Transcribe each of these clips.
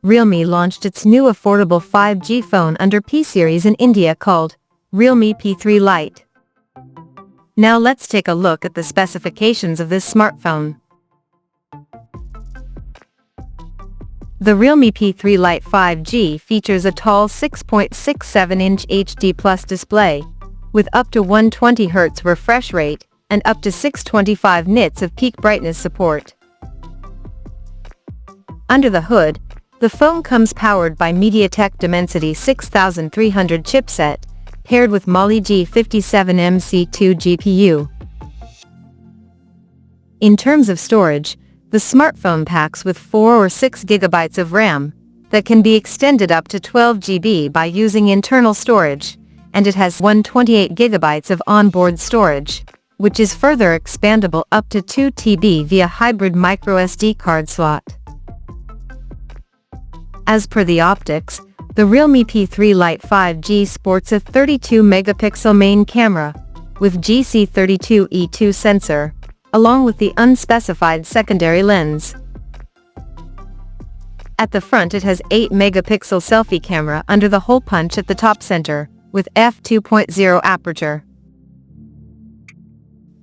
Realme launched its new affordable 5G phone under P-series in India called Realme P3 Lite. Now let's take a look at the specifications of this smartphone. The Realme P3 Lite 5G features a tall 6.67-inch HD Plus display, with up to 120 Hz refresh rate and up to 625 nits of peak brightness support. Under the hood, the phone comes powered by MediaTek Dimensity 6300 chipset, paired with Mali G57MC2 GPU. In terms of storage, the smartphone packs with 4 or 6 GB of RAM that can be extended up to 12 GB by using internal storage, and it has 128 GB of onboard storage, which is further expandable up to 2 TB via hybrid microSD card slot. As per the optics, the Realme P3 Lite 5G sports a 32-megapixel main camera with GC32E2 sensor, along with the unspecified secondary lens. At the front it has 8-megapixel selfie camera under the hole punch at the top center, with f2.0 aperture.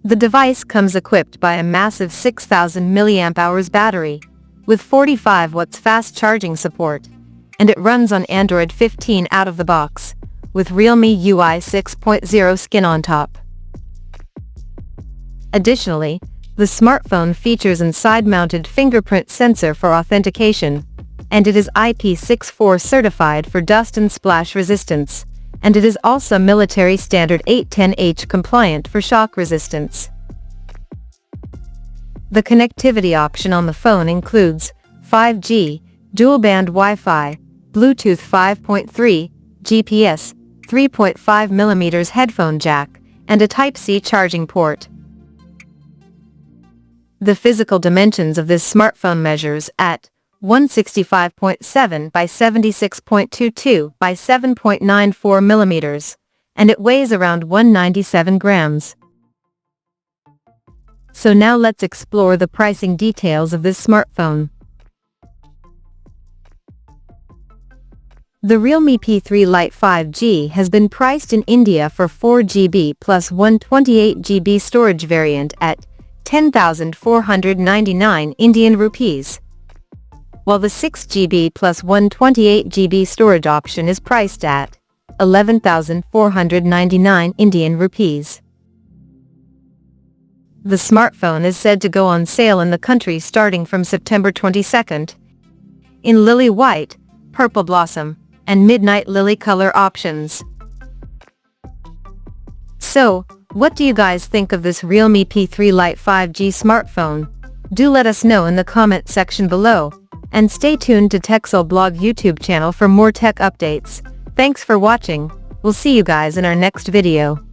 The device comes equipped by a massive 6000 mAh battery, with 45 watts fast charging support, and it runs on Android 15 out of the box, with Realme UI 6.0 skin on top. Additionally, the smartphone features an side-mounted fingerprint sensor for authentication, and it is IP64 certified for dust and splash resistance, and it is also military standard 810H compliant for shock resistance. The connectivity option on the phone includes 5G, dual-band Wi-Fi, Bluetooth 5.3, GPS, 3.5mm headphone jack, and a Type-C charging port. The physical dimensions of this smartphone measures at 165.7 by 76.22 by 7.94mm, and it weighs around 197 grams. So now let's explore the pricing details of this smartphone. The Realme P3 Lite 5G has been priced in India for 4GB plus 128 GB storage variant at 10,499 Indian rupees, while the 6GB plus 128 GB storage option is priced at 11,499 Indian rupees. The smartphone is said to go on sale in the country starting from September 22nd, in lily white, purple blossom, and midnight lily color options. So, what do you guys think of this Realme P3 Lite 5G smartphone? Do let us know in the comment section below, and stay tuned to TechSole Blog YouTube channel for more tech updates. Thanks for watching. We'll see you guys in our next video.